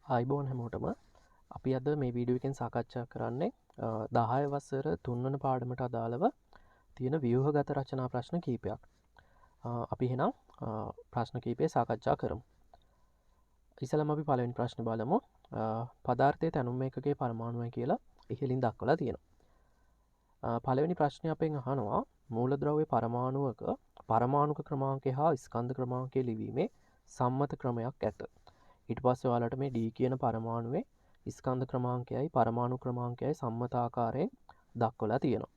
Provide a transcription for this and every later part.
ආයිබෝන් හැමෝටම අපි අද මේ වීඩියෝ එකෙන් සාකච්ඡා කරන්නේ 10 වසර 3 වන පාඩමට අදාළව තියෙන ව්‍යුහගත රචනා ප්‍රශ්න කිහිපයක්. අපි එහෙනම් ප්‍රශ්න කිහිපය සාකච්ඡා කරමු. ඉස්සෙල්ලාම අපි පළවෙනි ප්‍රශ්නේ බලමු. පදාර්ථයේ තැනුම් ඒකකයේ පරමාණුයි කියලා ඉහළින් දක්වලා තියෙනවා. පළවෙනි ප්‍රශ්නේ අපෙන් අහනවා මූලද්‍රව්‍ය පරමාණුවක පරමාණුක ක්‍රමාංකය හා ස්කන්ධ ක්‍රමාංකය ලිවීමේ සම්මත ක්‍රමයක් ඇත. ඊට පස්සේ ඔයාලට මේ D කියන පරමාණුවේ ස්කන්ධ ක්‍රමාංකයයි පරමාණු ක්‍රමාංකයයි සම්මත ආකාරයෙන් දක්වලා තියෙනවා.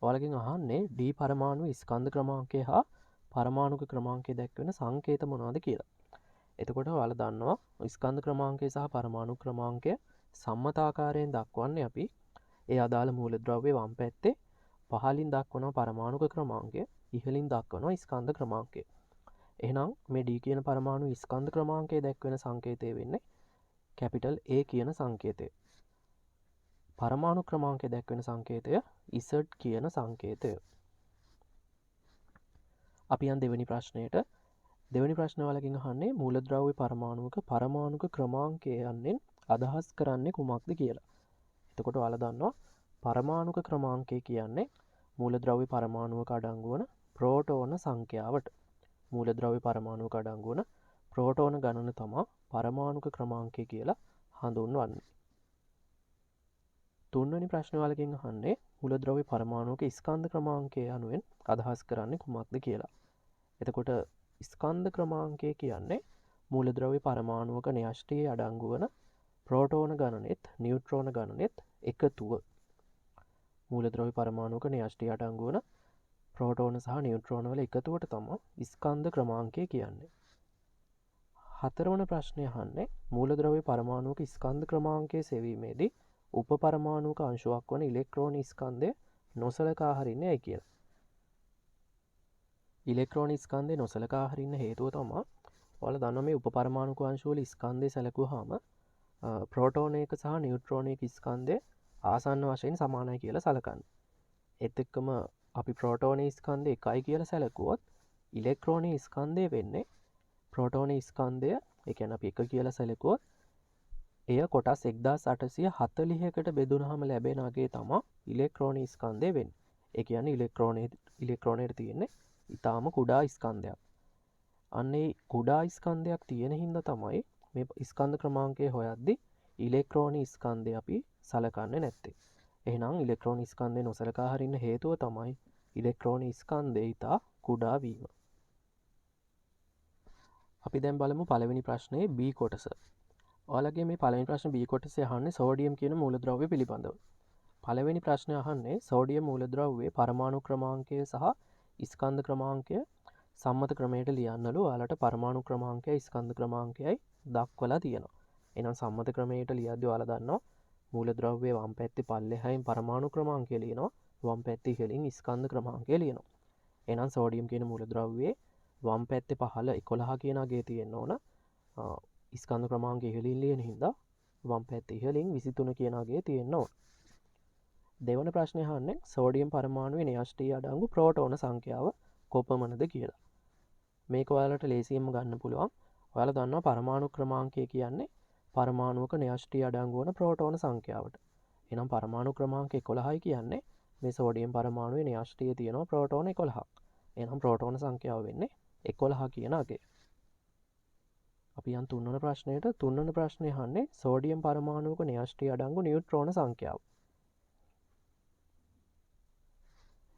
ඔයාලගෙන් අහන්නේ D පරමාණුවේ ස්කන්ධ ක්‍රමාංකය හා පරමාණුක ක්‍රමාංකය දැක්වෙන සංකේත මොනවද කියලා. එතකොට ඔයාලා දන්නවා ස්කන්ධ ක්‍රමාංකය සහ පරමාණු ක්‍රමාංකය සම්මත ආකාරයෙන් දක්වන්නේ අපි ඒ අදාළ මූලද්‍රව්‍ය වම් පැත්තේ පහළින් දක්වන පරමාණුක ක්‍රමාංකය ඉහළින් දක්වන ස්කන්ධ ක්‍රමාංකය. එහෙනම් මේ D කියන පරමාණු ස්කන්ධ ක්‍රමාංකය දැක්වෙන සංකේතය වෙන්නේ කැපිටල් A කියන සංකේතය. පරමාණු ක්‍රමාංකය දැක්වෙන සංකේතය Z කියන සංකේතය. අපි යන් දෙවෙනි ප්‍රශ්නයට. දෙවෙනි ප්‍රශ්න වලකින් අහන්නේ මූලද්‍රව්‍ය පරමාණුවක පරමාණුක ක්‍රමාංකය යන්නෙන් අදහස් කරන්නේ කුමක්ද කියලා. එතකොට ඔයාලා දන්නවා පරමාණුක ක්‍රමාංකය කියන්නේ මූලද්‍රව්‍ය පරමාණුවක අඩංගු වන ප්‍රෝටෝන සංඛ්‍යාවට. මූලද්‍රව්‍ය පරමාණුවක අඩංගු වන ප්‍රෝටෝන ගණන තමයි පරමාණුක ක්‍රමාංකය කියලා හඳුන්වන්නේ. තුන්වෙනි ප්‍රශ්න වලකින් අහන්නේ මූලද්‍රව්‍ය පරමාණුවක ස්කන්ධ ක්‍රමාංකය යනුවෙන් අදහස් කරන්නේ කුමක්ද කියලා. එතකොට ස්කන්ධ ක්‍රමාංකය කියන්නේ මූලද්‍රව්‍ය පරමාණුවක න්‍යෂ්ටියේ අඩංගු වන ප්‍රෝටෝන ගණනෙත් නියුට්‍රෝන ගණනෙත් එකතුව. මූලද්‍රව්‍ය පරමාණුවක න්‍යෂ්ටියේ අඩංගු වන ප්‍රෝටෝන සහ නියුට්‍රෝන වල එකතුවට තමයි ස්කන්ධ ක්‍රමාංකය කියන්නේ. හතරවන ප්‍රශ්නය අහන්නේ මූලද්‍රව්‍ය පරමාණුවක ස්කන්ධ ක්‍රමාංකය සෙවීමේදී උපපරමාණුක අංශුවක් වන ඉලෙක්ට්‍රෝන ස්කන්ධය නොසලකා හරින්නේ ඇයි කියලා. ඉලෙක්ට්‍රෝන ස්කන්ධය නොසලකා හරින්න හේතුව තමයි ඔයාලා දන්නවා මේ උපපරමාණුක අංශු වල ස්කන්ධය සැලකුවාම ප්‍රෝටෝන එක සහ නියුට්‍රෝන එක ස්කන්ධය ආසන්න වශයෙන් සමානයි කියලා සලකන්නේ. ඒත් එක්කම අපි ප්‍රෝටෝන ස්කන්ධය එකයි කියලා සැලකුවොත් ඉලෙක්ට්‍රෝන ස්කන්ධය වෙන්නේ ප්‍රෝටෝන ස්කන්ධය ඒ කියන්නේ අපි එක කියලා සැලකුවොත් එය කොටස් 1840කට බෙදුනහම ලැබෙන අගේ තමයි ඉලෙක්ට්‍රෝන ස්කන්ධය වෙන්නේ. ඒ කියන්නේ ඉලෙක්ට්‍රෝනයේ තියෙන්නේ ඊටාම කුඩා ස්කන්ධයක්. අන්නේ කුඩා ස්කන්ධයක් තියෙන හින්දා තමයි මේ ස්කන්ධ ක්‍රමාංකය හොයද්දී ඉලෙක්ට්‍රෝන ස්කන්ධය අපි සලකන්නේ නැත්තේ. එහෙනම් ඉලෙක්ට්‍රෝන ස්කන්ධය නොසලකා හරින්න හේතුව තමයි ඉලෙක්ට්‍රෝන ස්කන්ධය ඊටා කුඩා වීම. අපි දැන් බලමු පළවෙනි ප්‍රශ්නේ B කොටස. ඔයාලගේ මේ පළවෙනි ප්‍රශ්නේ B කොටසේ අහන්නේ සෝඩියම් කියන මූලද්‍රව්‍ය පිළිබඳව. පළවෙනි ප්‍රශ්නේ අහන්නේ සෝඩියම් මූලද්‍රව්‍යයේ පරමාණු ක්‍රමාංකය සහ ස්කන්ධ ක්‍රමාංකය සම්මත ක්‍රමයට ලියන්නලු ඔයාලට පරමාණු ක්‍රමාංකයයි ස්කන්ධ ක්‍රමාංකයයි දක්වලා තියෙනවා. එහෙනම් සම්මත ක්‍රමයට ලියද්දී ඔයාලා දන්නවා මූලද්‍රව්‍යයේ වම් පැත්තේ පල්ලෙහායින් පරමාණු ක්‍රමාංකය ලියනවා වම් පැත්තේ ඉහළින් ස්කන්ධ ක්‍රමාංකය ලියනවා. එහෙනම් සෝඩියම් කියන මූලද්‍රව්‍යයේ වම් පැත්තේ පහළ 11 කියන අගය තියෙන්න ඕන. ස්කන්ධ ක්‍රමාංකය ඉහළින් ලියන හින්දා වම් පැත්තේ ඉහළින් 23 කියන අගය තියෙන්න ඕන. දෙවන ප්‍රශ්නේ අහන්නේ සෝඩියම් පරමාණුවේ න්‍යෂ්ටියේ අඩංගු ප්‍රෝටෝන සංඛ්‍යාව කොපමණද කියලා. මේක ඔයාලට ලේසියෙන්ම ගන්න පුළුවන්. ඔයාලා දන්නවා පරමාණු ක්‍රමාංකය කියන්නේ පරමාණුවක න්‍යෂ්ටියේ අඩංගු වන ප්‍රෝටෝන සංඛ්‍යාවට. එහෙනම් පරමාණු ක්‍රමාංක 11යි කියන්නේ මේ සෝඩියම් පරමාණුවේ න්‍යෂ්ටියේ තියෙනවා ප්‍රෝටෝන 11ක්. එහෙනම් ප්‍රෝටෝන සංඛ්‍යාව වෙන්නේ 11 කියන අගය. අපි යන් තුන්වන ප්‍රශ්නයට. තුන්වන ප්‍රශ්නේ අහන්නේ සෝඩියම් පරමාණුවක න්‍යෂ්ටියේ අඩංගු නියුට්‍රෝන සංඛ්‍යාව.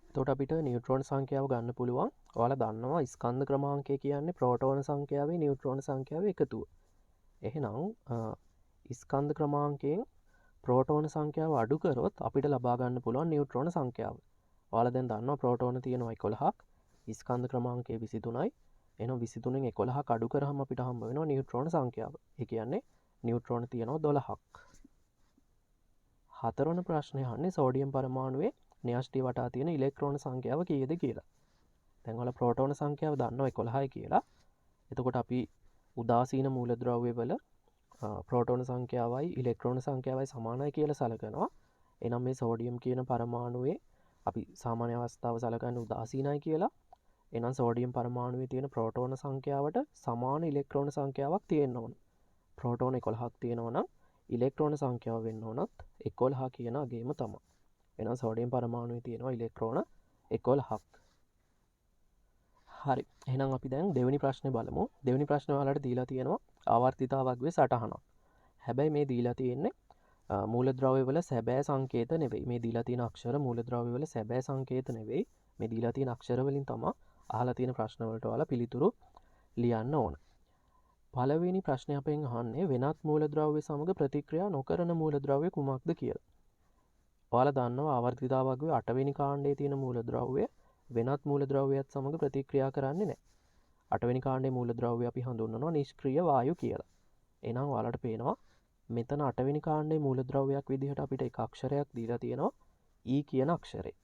එතකොට අපිට නියුට්‍රෝන සංඛ්‍යාව ගන්න පුළුවන්. ඔයාලා දන්නවා ස්කන්ධ ක්‍රමාංකය කියන්නේ ප්‍රෝටෝන සංඛ්‍යාවේ නියුට්‍රෝන සංඛ්‍යාවේ එකතුව. එහෙනම් ස්කන්ධ ක්‍රමාංකයෙන් ප්‍රෝටෝන සංඛ්‍යාව අඩු කරොත් අපිට ලබා ගන්න පුළුවන් නියුට්‍රෝන සංඛ්‍යාව. ඔයාලා දැන් දන්නවා ප්‍රෝටෝන තියෙනවා 11ක්, ස්කන්ධ ක්‍රමාංකය 23යි. එහෙනම් 23න් 11ක් අඩු කරාම අපිට හම්බ වෙනවා නියුට්‍රෝන සංඛ්‍යාව. ඒ කියන්නේ නියුට්‍රෝන තියෙනවා 12ක්. හතරවන ප්‍රශ්නේ අහන්නේ සෝඩියම් පරමාණුවේ න්‍යෂ්ටි වටා තියෙන ඉලෙක්ට්‍රෝන සංඛ්‍යාව කීයද කියලා. දැන් ඔයාලා ප්‍රෝටෝන සංඛ්‍යාව දන්නවා 11යි කියලා. එතකොට අපි උදාසීන මූලද්‍රව්‍ය වල ප්‍රෝටෝන සංඛ්‍යාවයි ඉලෙක්ට්‍රෝන සංඛ්‍යාවයි සමානයි කියලා සලකනවා. එනම් මේ සෝඩියම් කියන පරමාණුවේ අපි සාමාන්‍ය අවස්ථාව සලකන්නේ උදාසීනයි කියලා. එහෙනම් සෝඩියම් පරමාණුවේ තියෙන ප්‍රෝටෝන සංඛ්‍යාවට සමාන ඉලෙක්ට්‍රෝන සංඛ්‍යාවක් තියෙන්න ඕන. ප්‍රෝටෝන 11ක් තියෙනවා නම් ඉලෙක්ට්‍රෝන සංඛ්‍යාව වෙන්න ඕනත් 11 කියන අගේම තමයි. එහෙනම් සෝඩියම් පරමාණුවේ තියෙනවා ඉලෙක්ට්‍රෝන 11ක්. හරි. එහෙනම් අපි දැන් දෙවෙනි ප්‍රශ්නේ බලමු. දෙවෙනි ප්‍රශ්නේ ඔයාලට දීලා තියෙනවා ආවර්තිතාවග්වේ සටහනක්. හැබැයි මේ දීලා තියෙන්නේ මූලද්‍රව්‍ය වල සැබෑ සංකේත නෙවෙයි. මේ දීලා තියෙන අක්ෂර මූලද්‍රව්‍ය වල සැබෑ සංකේත නෙවෙයි. මේ දීලා තියෙන අක්ෂර වලින් තමයි අහලා තියෙන ප්‍රශ්න වලට ඔයාලා පිළිතුරු ලියන්න ඕන. පළවෙනි ප්‍රශ්නේ අපෙන් අහන්නේ වෙනත් මූලද්‍රව්‍ය සමග ප්‍රතික්‍රියා නොකරන මූලද්‍රව්‍ය කුමක්ද කියලා. ඔයාලා දන්නවා ආවර්තිතාවග්වේ 8 වෙනි කාණ්ඩයේ තියෙන මූලද්‍රව්‍ය වෙනත් මූලද්‍රව්‍යයත් සමග ප්‍රතික්‍රියා කරන්නේ නැහැ. 8 වෙනි කාණ්ඩයේ මූලද්‍රව්‍ය අපි හඳුන්වනවා නිෂ්ක්‍රීය වායු කියලා. එහෙනම් ඔයාලට පේනවා මෙතන 8 වෙනි කාණ්ඩයේ මූලද්‍රව්‍යයක් විදිහට අපිට එක අක්ෂරයක් දීලා තියෙනවා E කියන අක්ෂරේ.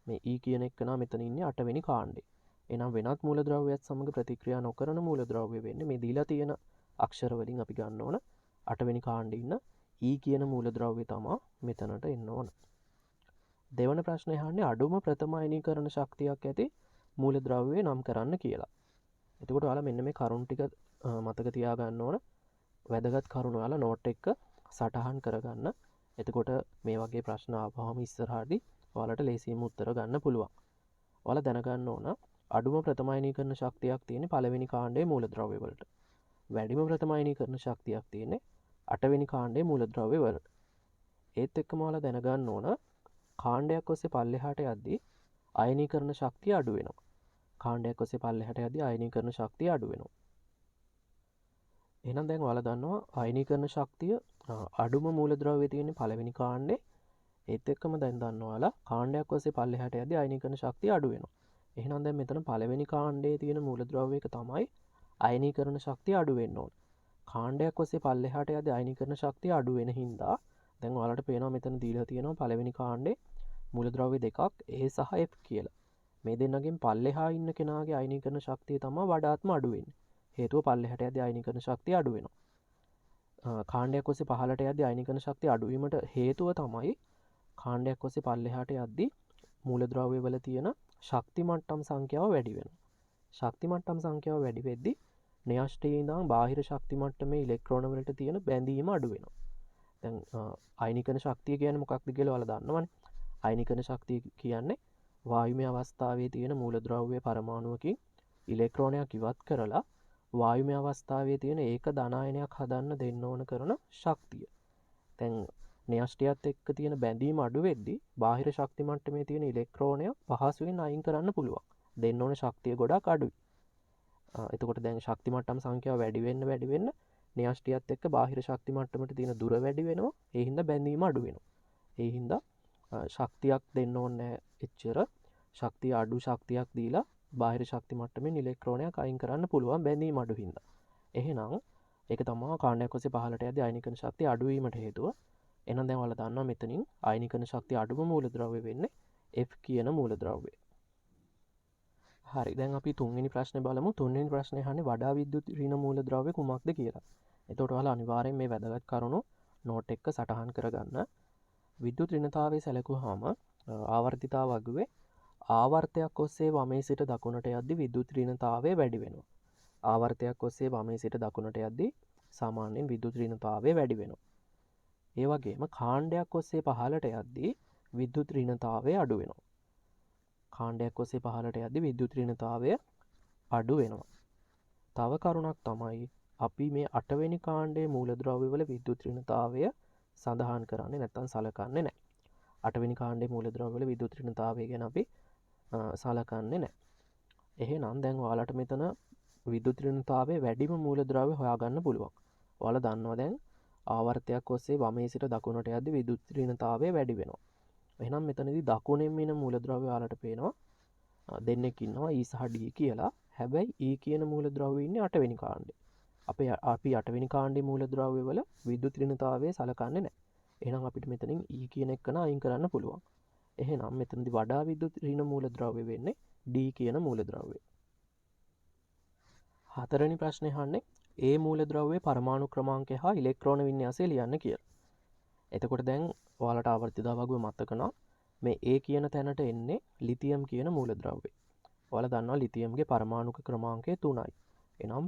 මේ E කියන එක නා මෙතන ඉන්නේ 8 වෙනි කාණ්ඩේ. එහෙනම් වෙනත් මූලද්‍රව්‍යයත් සමග ප්‍රතික්‍රියා නොකරන මූලද්‍රව්‍ය වෙන්නේ මේ දීලා තියෙන අක්ෂර වලින් අපි ගන්න ඕන 8 වෙනි කාණ්ඩේ ඉන්න E කියන මූලද්‍රව්‍ය තමයි මෙතනට එන්න ඕන. දෙවන ප්‍රශ්නේ අහන්නේ අඩුම ප්‍රථම අයනීකරණ ශක්තියක් ඇති මූලද්‍රව්‍ය නම් කරන්න කියලා. එතකොට ඔයාලා මෙන්න මේ කරුණු ටික මතක තියාගන්න ඕන. වැදගත් කරුණු ඔයාලා නෝට් එක සටහන් කරගන්න. එතකොට මේ වගේ ප්‍රශ්න ආවම ඉස්සරහදී ඔයාලට ලේසියෙන්ම උත්තර ගන්න පුළුවන්. ඔයාලා දැනගන්න ඕන අඩුම ප්‍රථම අයනීකරණ ශක්තියක් තියෙන්නේ පළවෙනි කාණ්ඩයේ මූලද්‍රව්‍ය වලට. වැඩිම ප්‍රථම අයනීකරණ ශක්තියක් තියෙන්නේ 8 වෙනි කාණ්ඩයේ මූලද්‍රව්‍ය වලට. ඒත් එක්කම ඔයාලා දැනගන්න ඕන කාණ්ඩයක් ඔස්සේ පල්ලෙහාට යද්දී අයනීකරණ ශක්තිය අඩු වෙනවා. කාණ්ඩයක් ඔස්සේ පල්ලෙහාට යද්දී අයනීකරණ ශක්තිය අඩු වෙනවා. එහෙනම් දැන් ඔයාලා දන්නවා අයනීකරණ ශක්තිය අඩුම මූලද්‍රව්‍යයේ තියෙන පළවෙනි කාණ්ඩේ. ඒත් එක්කම දැන් දන්නවා ඔයාලා කාණ්ඩයක් ඔස්සේ පල්ලෙහාට යද්දී අයනීකරණ ශක්තිය අඩු වෙනවා. එහෙනම් දැන් මෙතන පළවෙනි කාණ්ඩයේ තියෙන මූලද්‍රව්‍ය එක තමයි අයනීකරණ ශක්තිය අඩු වෙන්න ඕන. කාණ්ඩයක් ඔස්සේ පල්ලෙහාට යද්දී අයනීකරණ ශක්තිය අඩු වෙන හින්දා දැන් ඔයාලට පේනවා මෙතන දීලා තියෙනවා පළවෙනි කාණ්ඩේ මූලද්‍රව්‍ය දෙකක් A සහ F කියලා. මේ දෙන්නගෙන් පල්ලෙහා ඉන්න කෙනාගේ අයනීකරණ ශක්තිය තමයි වඩාත්ම අඩු වෙන්නේ. හේතුව පල්ලෙහාට යද්දී අයනීකරණ ශක්තිය අඩු වෙනවා. කාණ්ඩයක් ඔස්සේ පහළට යද්දී අයනීකරණ ශක්තිය අඩු වීමට හේතුව තමයි කාණ්ඩයක් ඔස්සේ පල්ලෙහාට යද්දී මූලද්‍රව්‍ය වල තියෙන ශක්ති මට්ටම් සංඛ්‍යාව වැඩි වෙනවා. ශක්ති මට්ටම් සංඛ්‍යාව වැඩි වෙද්දී න්‍යෂ්ටියේ ඉඳන් බාහිර ශක්ති මට්ටමේ ඉලෙක්ට්‍රෝන වලට තියෙන බැඳීම අඩු වෙනවා. දැන් අයනීකරණ ශක්තිය කියන්නේ මොකක්ද කියලා ඔයාලා දන්නවනේ. අයනීකරණ ශක්තිය කියන්නේ වායුමය අවස්ථාවේ තියෙන මූලද්‍රව්‍ය පරමාණුවකින් ඉලෙක්ට්‍රෝනයක් ඉවත් කරලා වායුමය අවස්ථාවේ තියෙන ඒක ධනායනයක් හදන්න දෙන්න ඕන කරන ශක්තිය. දැන් න්‍යෂ්ටියත් එක්ක තියෙන බැඳීම අඩු වෙද්දී බාහිර ශක්ති මට්ටමේ තියෙන ඉලෙක්ට්‍රෝනය පහසුවෙන් අයින් කරන්න පුළුවන්. දෙන්න ඕන ශක්තිය ගොඩක් අඩුයි. එතකොට දැන් ශක්ති මට්ටම් සංඛ්‍යාව වැඩි වෙන්න න්‍යෂ්ටියත් එක්ක බාහිර ශක්ති මට්ටමට තියෙන දුර වැඩි වෙනවා. ඒ හින්දා බැඳීම අඩු වෙනවා. ඒ හින්දා ශක්තියක් දෙන්න ඕනේ එච්චර ශක්තිය අඩු ශක්තියක් දීලා බාහිර ශක්ති මට්ටමින් ඉලෙක්ට්‍රෝනයක් අයින් කරන්න පුළුවන් බැඳීම අඩු හින්දා. එහෙනම් ඒක තමයි කාණ්ඩයක් ඔස්සේ පහළට යද්දී අයනීකරණ ශක්තිය අඩු වීමට හේතුව. එහෙනම් දැන් ඔයාලා දන්නවා මෙතනින් අයනීකරණ ශක්තිය අඩුම මූලද්‍රව්‍ය වෙන්නේ F කියන මූලද්‍රව්‍යය. හරි. දැන් අපි තුන්වෙනි ප්‍රශ්නේ බලමු. තුන්වෙනි ප්‍රශ්නේ අහන්නේ වඩා විද්‍යුත් ඍණ මූලද්‍රව්‍ය කුමක්ද කියලා. එතකොට ඔයාලා අනිවාර්යෙන් මේ වැදගත් කරුණු නෝට් එක සටහන් කරගන්න. විද්‍යුත් ඍණතාවයේ සැලකුවාම ආවර්තිතාවග්වේ ආවර්තයක් ඔස්සේ වමේ සිට දකුණට යද්දී විද්‍යුත් ඍණතාවය වැඩි වෙනවා. ආවර්තයක් ඔස්සේ වමේ සිට දකුණට යද්දී සාමාන්‍යයෙන් විද්‍යුත් ඍණතාවය වැඩි වෙනවා. ඒ වගේම කාණ්ඩයක් ඔස්සේ පහළට යද්දී විද්‍යුත් ඍණතාවය අඩු වෙනවා. කාණ්ඩයක් ඔස්සේ පහළට යද්දී විද්‍යුත් ඍණතාවය අඩු වෙනවා. තව කරුණක් තමයි අපි මේ 8 වෙනි කාණ්ඩයේ මූලද්‍රව්‍ය වල විද්‍යුත් ඍණතාවය සඳහන් කරන්නේ නැත්නම් සලකන්නේ නැහැ. 8 වෙනි කාණ්ඩයේ මූලද්‍රව්‍ය වල විද්‍යුත් ඍණතාවය ගැන අපි සලකන්නේ නැහැ. එහෙනම් දැන් ඔයාලට මෙතන විද්‍යුත් ඍණතාවයේ වැඩිම මූලද්‍රව්‍ය හොයාගන්න පුළුවන්. ඔයාලා දන්නවා දැන් ආවර්තයක් ඔස්සේ වමේ සිට දකුණට යද්දී විද්‍යුත් ඍණතාවය වැඩි වෙනවා. එහෙනම් මෙතනදී දකුණෙන් එන මූලද්‍රව්‍ය ඔයාලට පේනවා දෙන්නෙක් ඉන්නවා E සහ D කියලා. හැබැයි E කියන මූලද්‍රව්‍ය ඉන්නේ 8 වෙනි කාණ්ඩේ. අපි 8 වෙනි කාණ්ඩේ මූලද්‍රව්‍ය වල විද්‍යුත් ඍණතාවය සලකන්නේ නැහැ. එහෙනම් අපිට මෙතනින් E කියන එක අයින් කරන්න පුළුවන්. එහෙනම් මෙතනදී වඩා විද්‍යුත් ඍණ මූලද්‍රව්‍ය වෙන්නේ D කියන මූලද්‍රව්‍යය. හතරවෙනි ප්‍රශ්නේ අහන්නේ A මූලද්‍රව්‍යයේ පරමාණු ක්‍රමාංකය හා ඉලෙක්ට්‍රෝන වින්‍යාසය ලියන්න කියලා. එතකොට දැන් ඔයාලට ආවර්තිතාවග්ව මතක නම් මේ A කියන තැනට එන්නේ ලිතියම් කියන මූලද්‍රව්‍යය. ඔයාලා දන්නවා ලිතියම්ගේ පරමාණුක ක්‍රමාංකය 3යි. එනම්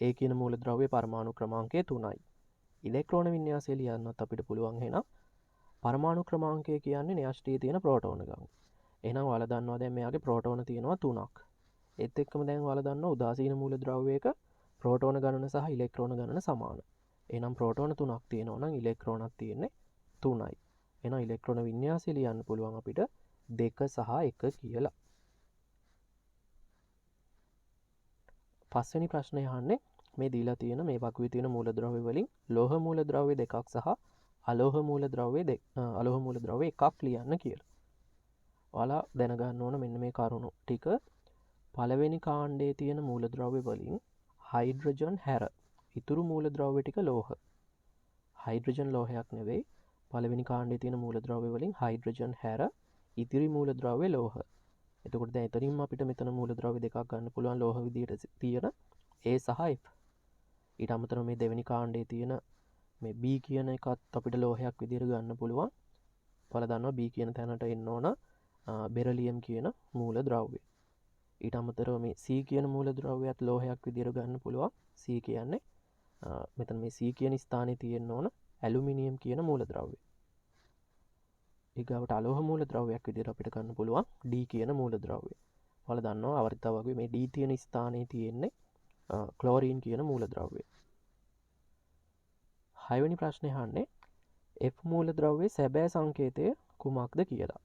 ඒ කියන මූලද්‍රව්‍යයේ පරමාණු ක්‍රමාංකය 3යි. ඉලෙක්ට්‍රෝන වින්‍යාසය ලියන්නත් අපිට පුළුවන් එහෙනම් පරමාණු ක්‍රමාංකය කියන්නේ න්‍යෂ්ටියේ තියෙන ප්‍රෝටෝන ගණන. එහෙනම් ඔයාලා දන්නවා දැන් මෙයාගේ ප්‍රෝටෝන තියෙනවා 3ක්. ඒත් එක්කම දැන් ඔයාලා දන්නවා උදාසීන මූලද්‍රව්‍යයක ප්‍රෝටෝන ගණන සහ ඉලෙක්ට්‍රෝන ගණන සමාන. එහෙනම් ප්‍රෝටෝන 3ක් තියෙනවා නම් ඉලෙක්ට්‍රෝනක් තියෙන්නේ 3යි. එහෙනම් ඉලෙක්ට්‍රෝන වින්‍යාසය ලියන්න පුළුවන් අපිට 2 සහ 1 කියලා. පස්වෙනි ප්‍රශ්නය අහන්නේ මේ දීලා තියෙන මේ වගුවේ තියෙන මූලද්‍රව්‍ය වලින් ලෝහ මූලද්‍රව්‍ය දෙකක් සහ අලෝහ මූලද්‍රව්‍ය එකක් ලියන්න කියලා. ඔයාලා දැනගන්න ඕන මෙන්න මේ කරුණු ටික. පළවෙනි කාණ්ඩයේ තියෙන මූලද්‍රව්‍ය වලින් හයිඩ්‍රජන් හැර ඉතුරු මූලද්‍රව්‍ය ටික ලෝහ. හයිඩ්‍රජන් ලෝහයක් නෙවෙයි. පළවෙනි කාණ්ඩයේ තියෙන මූලද්‍රව්‍ය වලින් හයිඩ්‍රජන් හැර ඉතිරි මූලද්‍රව්‍ය ලෝහ. එතකොට දැන් එතනින්ම අපිට මෙතන මූලද්‍රව්‍ය දෙකක් ගන්න පුළුවන් ලෝහ විදියට තියෙන A සහ F. ඊට අමතරව මේ දෙවෙනි කාණ්ඩයේ තියෙන මේ B කියන එකත් අපිට ලෝහයක් විදියට ගන්න පුළුවන්. ඔයාලා දන්නවා B කියන තැනට එන්න ඕන බෙරලියම් කියන මූලද්‍රව්‍යය. ඊට අමතරව මේ C කියන මූලද්‍රව්‍යයත් ලෝහයක් විදියට ගන්න පුළුවන්. C කියන්නේ මෙතන මේ C කියන ස්ථානයේ තියෙන්න ඕන ඇලුමිනියම් කියන මූලද්‍රව්‍යය. ඊගාවට අලෝහ මූලද්‍රව්‍යයක් විදියට අපිට ගන්න පුළුවන් D කියන මූලද්‍රව්‍යය. ඔයාලා දන්නවා අවර්තව වගේ මේ D තියෙන ස්ථානයේ තියෙන්නේ ක්ලෝරින් කියන මූලද්‍රව්‍යය. 6 වෙනි ප්‍රශ්නේ අහන්නේ F මූලද්‍රව්‍යයේ සැබෑ සංකේතය කුමක්ද කියලා.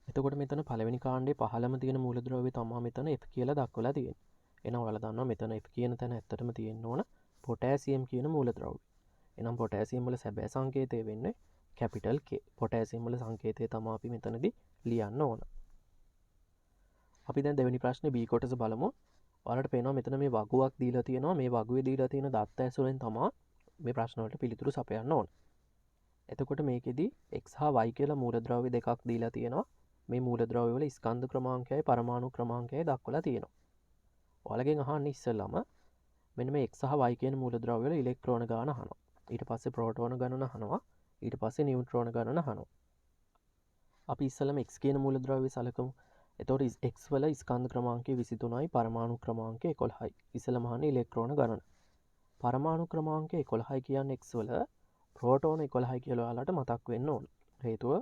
එතකොට මෙතන පළවෙනි කාණ්ඩයේ පහළම තියෙන මූලද්‍රව්‍ය තමයි මෙතන F කියලා දක්වලා තියෙන්නේ. එහෙනම් ඔයාලා දන්නවා මෙතන F කියන තැන ඇත්තටම තියෙන්න ඕන පොටෑසියම් කියන මූලද්‍රව්‍ය. එහෙනම් පොටෑසියම් වල සැබෑ සංකේතය වෙන්නේ කැපිටල් K. පොටෑසියම් වල සංකේතය තමයි අපි මෙතනදී ලියන්න ඕන. අපි දැන් දෙවෙනි ප්‍රශ්නේ B කොටස බලමු. ඔයාලට පේනවා මෙතන මේ වගුවක් දීලා තියෙනවා. මේ වගුවේ දීලා තියෙන දත්ත ඇසුරෙන් තමයි මේ ප්‍රශ්න වලට පිළිතුරු සපයන්න ඕන. එතකොට මේකෙදි x හා y කියලා මූලද්‍රව්‍ය දෙකක් දීලා තියෙනවා. මේ මූලද්‍රව්‍ය වල ස්කන්ධ ක්‍රමාංකයයි පරමාණු ක්‍රමාංකයයි දක්වලා තියෙනවා. ඔයාලගෙන් අහන්නේ ඉස්සෙල්ලාම මෙන්න මේ x සහ y කියන මූලද්‍රව්‍ය වල ඉලෙක්ට්‍රෝන ගාන අහනවා. ඊට පස්සේ ප්‍රෝටෝන ගණන අහනවා. ඊට පස්සේ නියුට්‍රෝන ගණන අහනවා. අපි ඉස්සෙල්ලාම x කියන මූලද්‍රව්‍ය සලකමු. එතකොට x වල ස්කන්ධ ක්‍රමාංකය 23යි පරමාණු ක්‍රමාංකය 11යි. ඉස්සෙල්ලාම අහන්නේ ඉලෙක්ට්‍රෝන ගණන. පරමාණු ක්‍රමාංකය 11යි කියන්නේ x වල ප්‍රෝටෝන 11යි කියලා ඔයාලට මතක් වෙන්න ඕන. හේතුව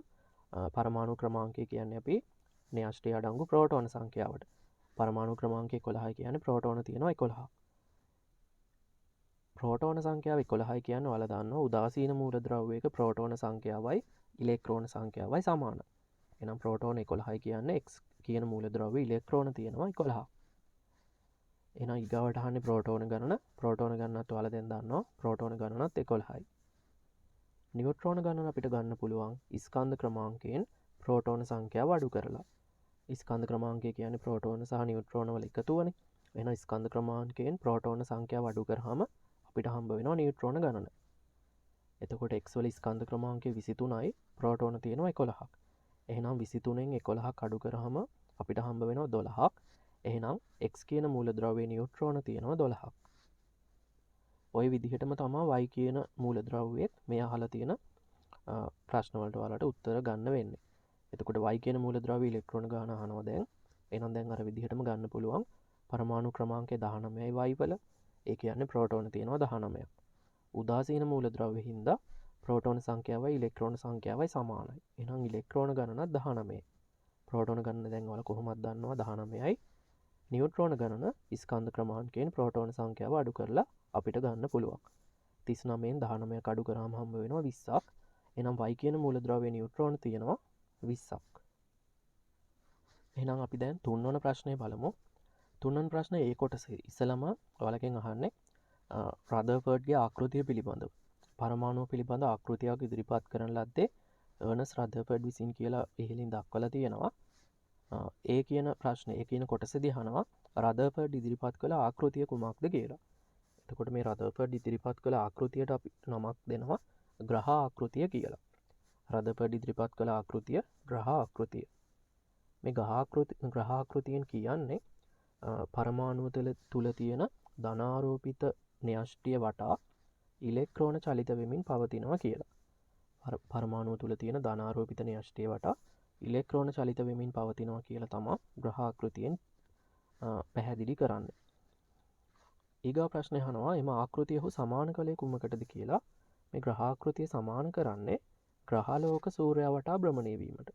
පරමාණු ක්‍රමාංකය කියන්නේ අපි න්‍යෂ්ටිය අඩංගු ප්‍රෝටෝන සංඛ්‍යාවට. පරමාණු ක්‍රමාංකය 11යි කියන්නේ ප්‍රෝටෝන තියෙනවා 11ක්. ප්‍රෝටෝන සංඛ්‍යාව 11යි කියන්නේ ඔයාලා දන්නවා උදාසීන මූලද්‍රව්‍යයක ප්‍රෝටෝන සංඛ්‍යාවයි ඉලෙක්ට්‍රෝන සංඛ්‍යාවයි සමාන. එහෙනම් ප්‍රෝටෝන 11යි කියන්නේ x කියන මූලද්‍රව්‍ය ඉලෙක්ට්‍රෝන තියෙනවා 11ක්. එහෙනම් ඊගාවට අහන්නේ ප්‍රෝටෝන ගණන. ප්‍රෝටෝන ගණනත් ඔයාලා දැන් දන්නවා ප්‍රෝටෝන ගණනත් 11යි. නියුට්‍රෝන ගණන අපිට ගන්න පුළුවන් ස්කන්ධ ක්‍රමාංකයෙන් ප්‍රෝටෝන සංඛ්‍යාව අඩු කරලා. ස්කන්ධ ක්‍රමාංකය කියන්නේ ප්‍රෝටෝන සහ නියුට්‍රෝන වල එකතුවනේ. එහෙනම් ස්කන්ධ ක්‍රමාංකයෙන් ප්‍රෝටෝන සංඛ්‍යාව අඩු කරාම අපිට හම්බ වෙනවා නියුට්‍රෝන ගණන. එතකොට x වල ස්කන්ධ ක්‍රමාංකය 23යි ප්‍රෝටෝන තියෙනවා 11ක්. එහෙනම් 23න් 11ක් අඩු කරාම අපිට හම්බ වෙනවා 12ක්. එහෙනම් x කියන මූලද්‍රව්‍යයේ නියුට්‍රෝන තියෙනවා 12ක්. ওই විදිහටම තමයි y කියන මූලද්‍රව්‍යයේත් මේ අහලා තියෙන ප්‍රශ්න වලට ඔයාලට උත්තර ගන්න වෙන්නේ. එතකොට y කියන මූලද්‍රව්‍ය ඉලෙක්ට්‍රෝන ගාන අහනවා දැන්. එහෙනම් දැන් අර විදිහටම ගන්න පුළුවන් පරමාණු ක්‍රමාංකය 19යි y වල. ඒ කියන්නේ ප්‍රෝටෝන තියෙනවා 19ක්. උදාසීන මූලද්‍රව්‍ය හින්දා ප්‍රෝටෝන සංඛ්‍යාවයි ඉලෙක්ට්‍රෝන සංඛ්‍යාවයි සමානයි. එහෙනම් ඉලෙක්ට්‍රෝන ගණනත් 19. ප්‍රෝටෝන ගණන දැන් ඔයාලා කොහොමද දන්නවා 19යි. නියුට්‍රෝන ගණන ස්කන්ධ ක්‍රමාංකයෙන් ප්‍රෝටෝන සංඛ්‍යාව අඩු කරලා අපිට ගන්න පුළුවන්. 39න් 19ක් අඩු කරාම හම්බ වෙනවා 20ක්. එහෙනම් y කියන මූලද්‍රව්‍යයේ නියුට්‍රෝන තියෙනවා 20ක්. එහෙනම් අපි දැන් තුන්වන ප්‍රශ්නේ බලමු. තුන්වන ප්‍රශ්නේ ඒ කොටසේ ඉස්සලම ඔයාලගෙන් අහන්නේ රදර්ෆර්ඩ්ගේ ආකෘතිය පිළිබඳව. පරමාණු පිළිබඳ ආකෘතියක් ඉදිරිපත් කරන ලද්දේ අර්නස්ට් රදර්ෆර්ඩ් විසින් කියලා ඉහළින් දක්වලා තියෙනවා. ඒ කියන ප්‍රශ්නේ ඒ කියන කොටසේදී අහනවා රදර්ෆර්ඩ් ඉදිරිපත් කළ ආකෘතිය කුමක්ද කියලා. එතකොට මේ රදර්ෆර්ඩ් ඉදිරිපත් කළ ආකෘතියට අපි නමක් දෙනවා ග්‍රහ ආකෘතිය කියලා. රදර්ෆර්ඩ් ඉදිරිපත් කළ ආකෘතිය ග්‍රහ ආකෘතිය. මේ ග්‍රහ ආකෘතියෙන් කියන්නේ පරමාණු තුල තියෙන ධනාරෝපිත න්‍යෂ්ටිය වටා ඉලෙක්ට්‍රෝන චලිත වෙමින් පවතිනවා කියලා. පරමාණු තුල තියෙන ධනාරෝපිත න්‍යෂ්ටිය වටා ඉලෙක්ට්‍රෝන චලිත වෙමින් පවතිනවා කියලා තමයි ග්‍රහාකෘතියෙන් පැහැදිලි කරන්නේ. ඊගා ප්‍රශ්නය අහනවා එම ආකෘතිය හු සමාන කළේ කුමකටද කියලා. මේ ග්‍රහාකෘතිය සමාන කරන්නේ ග්‍රහලෝක සූර්යයා වටා භ්‍රමණය වීමට.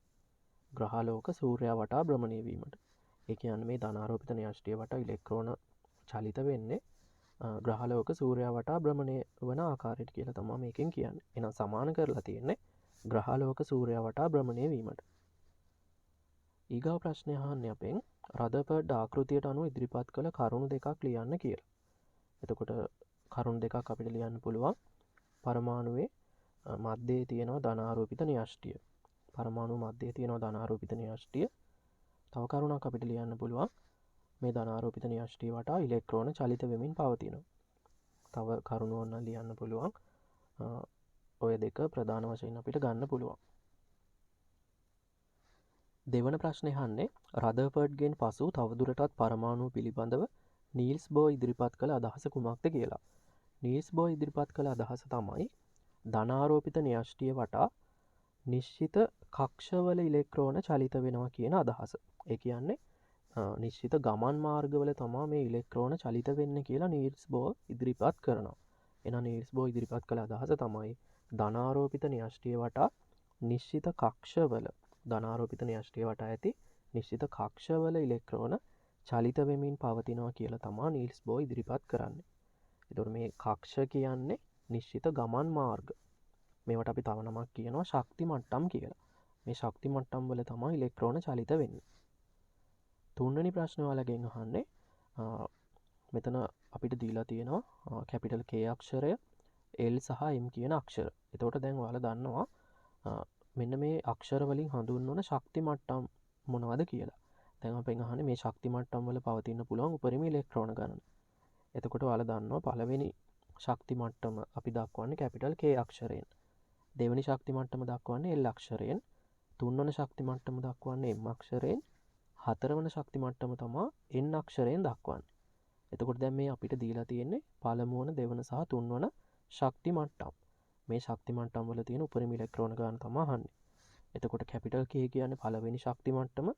ග්‍රහලෝක සූර්යයා වටා භ්‍රමණය වීමට. ඒ කියන්නේ මේ ධනාරෝපිත න්‍යෂ්ටිය වටා ඉලෙක්ට්‍රෝන චලිත වෙන්නේ ග්‍රහලෝක සූර්යයා වටා භ්‍රමණය වන ආකාරයට කියලා තමයි මේකෙන් කියන්නේ. එහෙනම් සමාන කරලා තියෙන්නේ ග්‍රහලෝක සූර්යයා වටා භ්‍රමණය වීමට. ඊගා ප්‍රශ්නය අහන්නේ අපෙන් රදර්ෆර්ඩ් ආකෘතියට අනුව ඉදිරිපත් කළ කරුණු දෙකක් ලියන්න කියලා. එතකොට කරුණු දෙකක් අපිට ලියන්න පුළුවන්. පරමාණුවේ මැදේ තියෙනවා ධනාරෝපිත න්‍යෂ්ටිය. පරමාණු මැදේ තියෙනවා ධනාරෝපිත න්‍යෂ්ටිය. තව කරුණක් අපිට ලියන්න පුළුවන්. මේ ධනාරෝපිත න්‍යෂ්ටිය වටා ඉලෙක්ට්‍රෝන චලිත වෙමින් පවතිනවා. තව කරුණු ඕන ලියන්න පුළුවන්. ඔය දෙක ප්‍රධාන වශයෙන් අපිට ගන්න පුළුවන්. දෙවන ප්‍රශ්නය අහන්නේ රදර්ෆර්ඩ්ගෙන් පසු තවදුරටත් පරමාණු පිළිබඳව නීල්ස් බෝ ඉදිරිපත් කළ අදහස කුමක්ද කියලා. නීල්ස් බෝ ඉදිරිපත් කළ අදහස තමයි ධනාරෝපිත න්‍යෂ්ටිය වටා නිශ්චිත කක්ෂවල ඉලෙක්ට්‍රෝන චලිත වෙනවා කියන අදහස. ඒ කියන්නේ නිශ්චිත ගමන් මාර්ගවල තමා මේ ඉලෙක්ට්‍රෝන චලිත වෙන්නේ කියලා නීල්ස් බෝ ඉදිරිපත් කරනවා. එහෙනම් නීල්ස් බෝ ඉදිරිපත් කළ අදහස තමයි ධනාරෝපිත න්‍යෂ්ටිය වටා නිශ්චිත කක්ෂවල ධනාරෝපිත න්‍යෂ්ටිය වටා ඇති නිශ්චිත කක්ෂවල ඉලෙක්ට්‍රෝන චලිත වෙමින් පවතිනවා කියලා තමා නීල්ස් බෝ ඉදිරිපත් කරන්නේ. එතකොට මේ කක්ෂ කියන්නේ නිශ්චිත ගමන් මාර්ග. මේවට අපි තව නමක් කියනවා ශක්ති මට්ටම් කියලා. මේ ශක්ති මට්ටම් වල තමයි ඉලෙක්ට්‍රෝන චලිත වෙන්නේ. තුන්වෙනි ප්‍රශ්න වලගෙන් අහන්නේ මෙතන අපිට දීලා තියෙනවා කැපිටල් K අක්ෂරය L සහ M කියන අක්ෂර. එතකොට දැන් ඔයාලා දන්නවා මෙන්න මේ අක්ෂර වලින් හඳුන්වන ශක්ති මට්ටම් මොනවද කියලා. දැන් අපෙන් අහන්නේ මේ ශක්ති මට්ටම් වල පවතින්න පුළුවන් උපරිම ඉලෙක්ට්‍රෝන ගණන. එතකොට ඔයාලා දන්නවා පළවෙනි ශක්ති මට්ටම අපි දක්වන්නේ කැපිටල් K අක්ෂරයෙන්. දෙවෙනි ශක්ති මට්ටම දක්වන්නේ L අක්ෂරයෙන්. තුන්වන ශක්ති මට්ටම දක්වන්නේ M අක්ෂරයෙන්. හතරවන ශක්ති මට්ටම තමයි N අක්ෂරයෙන් දක්වන්නේ. එතකොට දැන් මේ අපිට දීලා තියෙන්නේ පළමුවන, දෙවන සහ තුන්වන ශක්ති මට්ටම්. මේ ශක්ති මට්ටම් වල තියෙන උපරිම ඉලෙක්ට්‍රෝන ගාන තමයි අහන්නේ. එතකොට කැපිටල් K කියන්නේ පළවෙනි ශක්ති මට්ටම.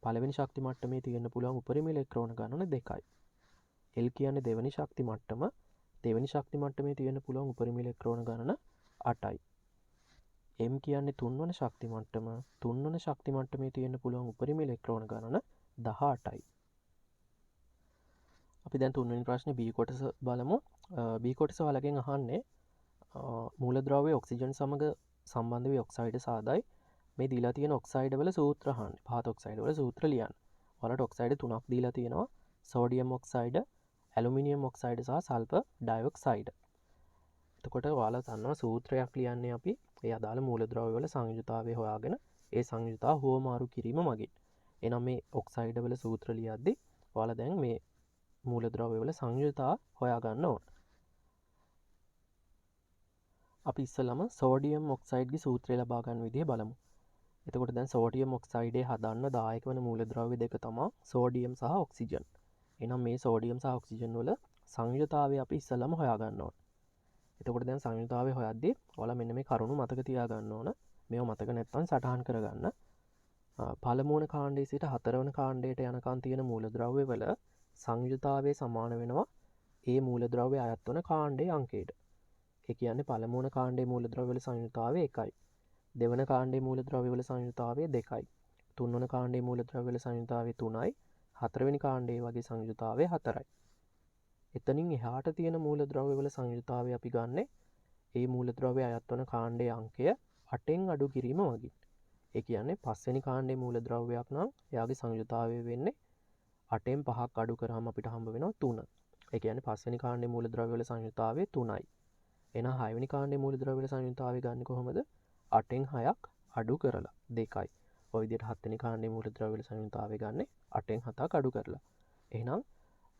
පළවෙනි ශක්ති මට්ටමේ තියෙන්න පුළුවන් උපරිම ඉලෙක්ට්‍රෝන ගණන 2යි. L කියන්නේ දෙවෙනි ශක්ති මට්ටම. දෙවෙනි ශක්ති මට්ටමේ තියෙන්න පුළුවන් උපරිම ඉලෙක්ට්‍රෝන ගණන 8යි. M කියන්නේ තුන්වන ශක්ති මට්ටම. තුන්වන ශක්ති මට්ටමේ තියෙන්න පුළුවන් උපරිම ඉලෙක්ට්‍රෝන ගණන 18යි. අපි දැන් තුන්වෙනි ප්‍රශ්නේ B කොටස බලමු. B කොටස වලගෙන් අහන්නේ මූලද්‍රව්‍ය ඔක්සිජන් සමග සම්බන්ධ වී ඔක්සයිඩ් සාදයි. මේ දීලා තියෙන ඔක්සයිඩ් වල සූත්‍ර අහන්නේ. පහත ඔක්සයිඩ් වල සූත්‍ර ලියන්න. ඔයාලට ඔක්සයිඩ් තුනක් දීලා තියෙනවා. සෝඩියම් ඔක්සයිඩ්, ඇලුමිනියම් ඔක්සයිඩ් සහ සල්ෆර් ඩයොක්සයිඩ්. එතකොට ඔයාලා දන්නවා සූත්‍රයක් ලියන්නේ අපි ඒ අදාළ මූලද්‍රව්‍ය වල සංයුතාවය හොයාගෙන ඒ සංයුතාව හුවමාරු කිරීම මගින්. එහෙනම් මේ ඔක්සයිඩ් වල සූත්‍ර ලියද්දී ඔයාලා දැන් මේ මූලද්‍රව්‍ය වල සංයුතාව හොයාගන්න ඕන. අපි ඉස්සෙල්ලාම සෝඩියම් ඔක්සයිඩ්ගේ සූත්‍රය ලබා ගන්න විදිහ බලමු. එතකොට දැන් සෝඩියම් ඔක්සයිඩේ හදන්න දායක වන මූලද්‍රව්‍ය දෙක තමයි සෝඩියම් සහ ඔක්සිජන්. එහෙනම් මේ සෝඩියම් සහ ඔක්සිජන් වල සංයුතාවය අපි ඉස්සෙල්ලාම හොයාගන්න ඕන. එතකොට දැන් සංයුතාවය හොයද්දී ඔයාලා මෙන්න මේ කරුණු මතක තියාගන්න ඕන. මේව මතක නැත්නම් සටහන් කරගන්න. පළමුවන කාණ්ඩයේ සිට හතරවන කාණ්ඩයට යනකම් තියෙන මූලද්‍රව්‍ය වල සංයුතාවය සමාන වෙනවා ඒ මූලද්‍රව්‍ය අයත් වන කාණ්ඩයේ අංකයට. ඒ කියන්නේ පළමුවන කාණ්ඩයේ මූලද්‍රව්‍ය වල සංයුතාවය 1යි. දෙවන කාණ්ඩයේ මූලද්‍රව්‍ය වල සංයුතාවය 2යි. තුන්වන කාණ්ඩයේ මූලද්‍රව්‍ය වල සංයුතාවය 3යි. හතරවෙනි කාණ්ඩයේ වගේ සංයුතාවය 4යි. එතනින් එහාට තියෙන මූලද්‍රව්‍ය වල සංයුතාවය අපි ගන්නෙ ඒ මූලද්‍රව්‍ය අයත් වන කාණ්ඩයේ අංකය 8න් අඩු කිරීම වගේ. ඒ කියන්නේ පස්වෙනි කාණ්ඩයේ මූලද්‍රව්‍යයක් නම් එයාගේ සංයුතාවය වෙන්නේ 8න් 5ක් අඩු කරාම අපිට හම්බ වෙනවා 3. ඒ කියන්නේ පස්වෙනි කාණ්ඩයේ මූලද්‍රව්‍ය වල සංයුතාවය 3යි. එහෙනම් හයවෙනි කාණ්ඩයේ මූලද්‍රව්‍ය වල සංයුතාවය ගන්න කොහොමද? 8න් 6ක් අඩු කරලා 2යි. ඔය විදිහට හත්වෙනි කාණ්ඩයේ මූලද්‍රව්‍ය වල සංයුතාවය ගන්න 8න් 7ක් අඩු කරලා. එහෙනම්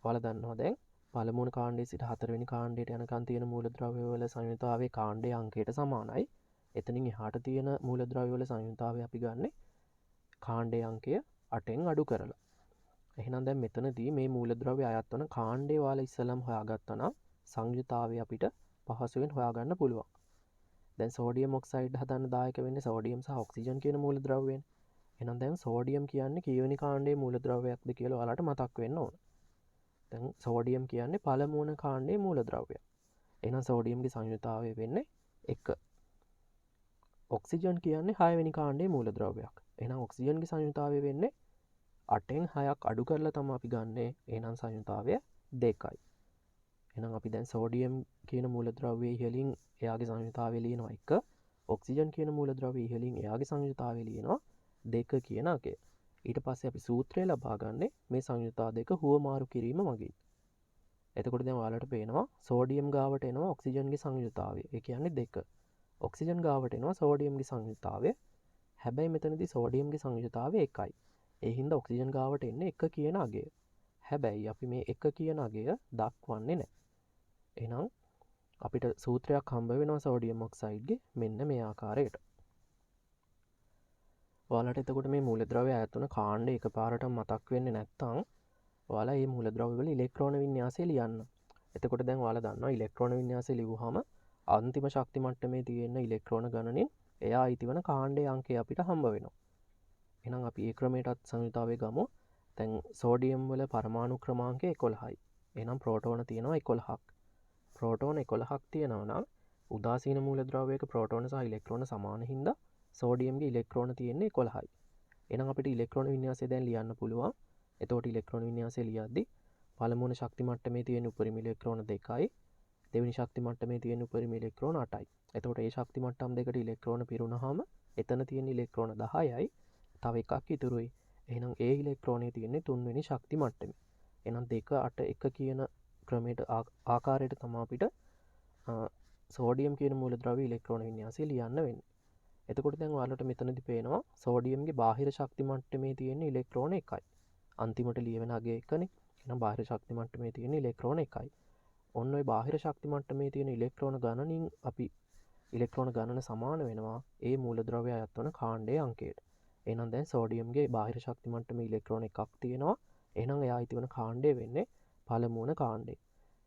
ඔයාලා දන්නවා දැන් පළමුවන කාණ්ඩයේ සිට හතරවෙනි කාණ්ඩයට යනකම් තියෙන මූලද්‍රව්‍ය වල සංයුතාවයේ කාණ්ඩයේ අංකයට සමානයි. එතනින් එහාට තියෙන මූලද්‍රව්‍ය වල සංයුතාවය අපි ගන්න කාණ්ඩයේ අංකය 8න් අඩු කරලා. එහෙනම් දැන් මෙතනදී මේ මූලද්‍රව්‍ය අයත් වන කාණ්ඩය ඔයාලා ඉස්සෙල්ලාම හොයාගත්තා නම් සංයුතාවය අපිට පහසුවෙන් හොයාගන්න පුළුවන්. දැන් සෝඩියම් ඔක්සයිඩ් හදන්න දායක වෙන්නේ සෝඩියම් සහ ඔක්සිජන් කියන මූලද්‍රව්‍යයෙන්. එහෙනම් දැන් සෝඩියම් කියන්නේ කීවෙනි කාණ්ඩයේ මූලද්‍රව්‍යයක්ද කියලා ඔයාලට මතක් වෙන්න ඕන. දැන් සෝඩියම් කියන්නේ පළමු වන කාණ්ඩයේ මූලද්‍රව්‍යයක්. එහෙනම් සෝඩියම්ගේ සංයුතාවය වෙන්නේ 1. ඔක්සිජන් කියන්නේ 6 වෙනි කාණ්ඩයේ මූලද්‍රව්‍යයක්. එහෙනම් ඔක්සිජන්ගේ සංයුතාවය වෙන්නේ 8න් 6ක් අඩු කරලා තමයි අපි ගන්නෙ. එහෙනම් සංයුතාවය 2යි. එහෙනම් අපි දැන් සෝඩියම් කියන මූලද්‍රව්‍යයේ ඉහළින් එයාගේ සංයුතාවය ලියනවා 1. ඔක්සිජන් කියන මූලද්‍රව්‍යයේ ඉහළින් එයාගේ සංයුතාවය ලියනවා 2 කියන අගය. ඊට පස්සේ අපි සූත්‍රය ලබා ගන්නේ මේ සංයුතා දෙක හුවමාරු කිරීම මගින්. එතකොට දැන් ඔයාලට පේනවා සෝඩියම් ගාවට එනවා ඔක්සිජන්ගේ සංයුතාවය. ඒ කියන්නේ 2. ඔක්සිජන් ගාවට එනවා සෝඩියම්ගේ සංයුතාවය. හැබැයි මෙතනදී සෝඩියම්ගේ සංයුතාවය 1යි. ඒ හින්දා ඔක්සිජන් ගාවට එන්නේ 1 කියන අගය. හැබැයි අපි මේ 1 කියන අගය දක්වන්නේ නැහැ. එහෙනම් අපිට සූත්‍රයක් හම්බ වෙනවා සෝඩියම් ඔක්සයිඩ්ගේ මෙන්න මේ ආකාරයට. ඔයාලට එතකොට මේ මූලද්‍රව්‍ය ඇතුළත කාණ්ඩය එකපාරටම මතක් වෙන්නේ නැත්නම් ඔයාලා මේ මූලද්‍රව්‍ය වල ඉලෙක්ට්‍රෝන වින්‍යාසය ලියන්න. එතකොට දැන් ඔයාලා දන්නවා ඉලෙක්ට්‍රෝන වින්‍යාසය ලියුවාම අන්තිම ශක්ති මට්ටමේ තියෙන ඉලෙක්ට්‍රෝන ගණනින් එයා අයිති වෙන කාණ්ඩයේ අංකය අපිට හම්බ වෙනවා. එහෙනම් අපි ඒ ක්‍රමයටත් සංයුතාවය ගමු. දැන් සෝඩියම් වල පරමාණු ක්‍රමාංකය 11යි. එහෙනම් ප්‍රෝටෝන තියෙනවා 11ක්. ප්‍රෝටෝන 11ක් තියෙනවා නම් උදාසීන මූලද්‍රව්‍යයක ප්‍රෝටෝන සහ ඉලෙක්ට්‍රෝන සමාන හින්දා සෝඩියම්ගේ ඉලෙක්ට්‍රෝන තියෙන්නේ 11යි. එහෙනම් අපිට ඉලෙක්ට්‍රෝන වින්‍යාසය දැන් ලියන්න පුළුවන්. එතකොට ඉලෙක්ට්‍රෝන වින්‍යාසය ලියද්දි පළමු වන ශක්ති මට්ටමේ තියෙන උපරිම ඉලෙක්ට්‍රෝන 2යි. දෙවෙනි ශක්ති මට්ටමේ තියෙන උපරිම ඉලෙක්ට්‍රෝන 8යි. එතකොට මේ ශක්ති මට්ටම් දෙකට ඉලෙක්ට්‍රෝන පිරුණාම එතන තියෙන ඉලෙක්ට්‍රෝන 10යි. තව එකක් ඉතුරුයි. එහෙනම් ඒ ඉලෙක්ට්‍රෝනේ තියෙන්නේ තුන්වෙනි ශක්ති මට්ටමේ. එහෙනම් 2 8 1 කියන ක්‍රමයට ආකාරයට තමයි අපිට සෝඩියම් කියන මූලද්‍රව්‍ය ඉලෙක්ට්‍රෝන වින්‍යාසය ලියන්න වෙන්නේ. එතකොට දැන් ඔයාලට මෙතනදී පේනවා සෝඩියම්ගේ බාහිර ශක්ති මට්ටමේ තියෙන ඉලෙක්ට්‍රෝන 1යි. අන්තිමට ලියවෙන අගේ එකනේ. එහෙනම් බාහිර ශක්ති මට්ටමේ තියෙන ඉලෙක්ට්‍රෝන 1යි. ඔන්න ඔය බාහිර ශක්ති මට්ටමේ තියෙන ඉලෙක්ට්‍රෝන ගණනින් අපි ඉලෙක්ට්‍රෝන ගණන සමාන වෙනවා ඒ මූලද්‍රව්‍ය අයත් වන කාණ්ඩයේ අංකයට. එහෙනම් දැන් සෝඩියම්ගේ බාහිර ශක්ති මට්ටමේ ඉලෙක්ට්‍රෝන එකක් තියෙනවා. එහෙනම් එයා අයිති වන කාණ්ඩය වෙන්නේ පළමු වන කාණ්ඩය.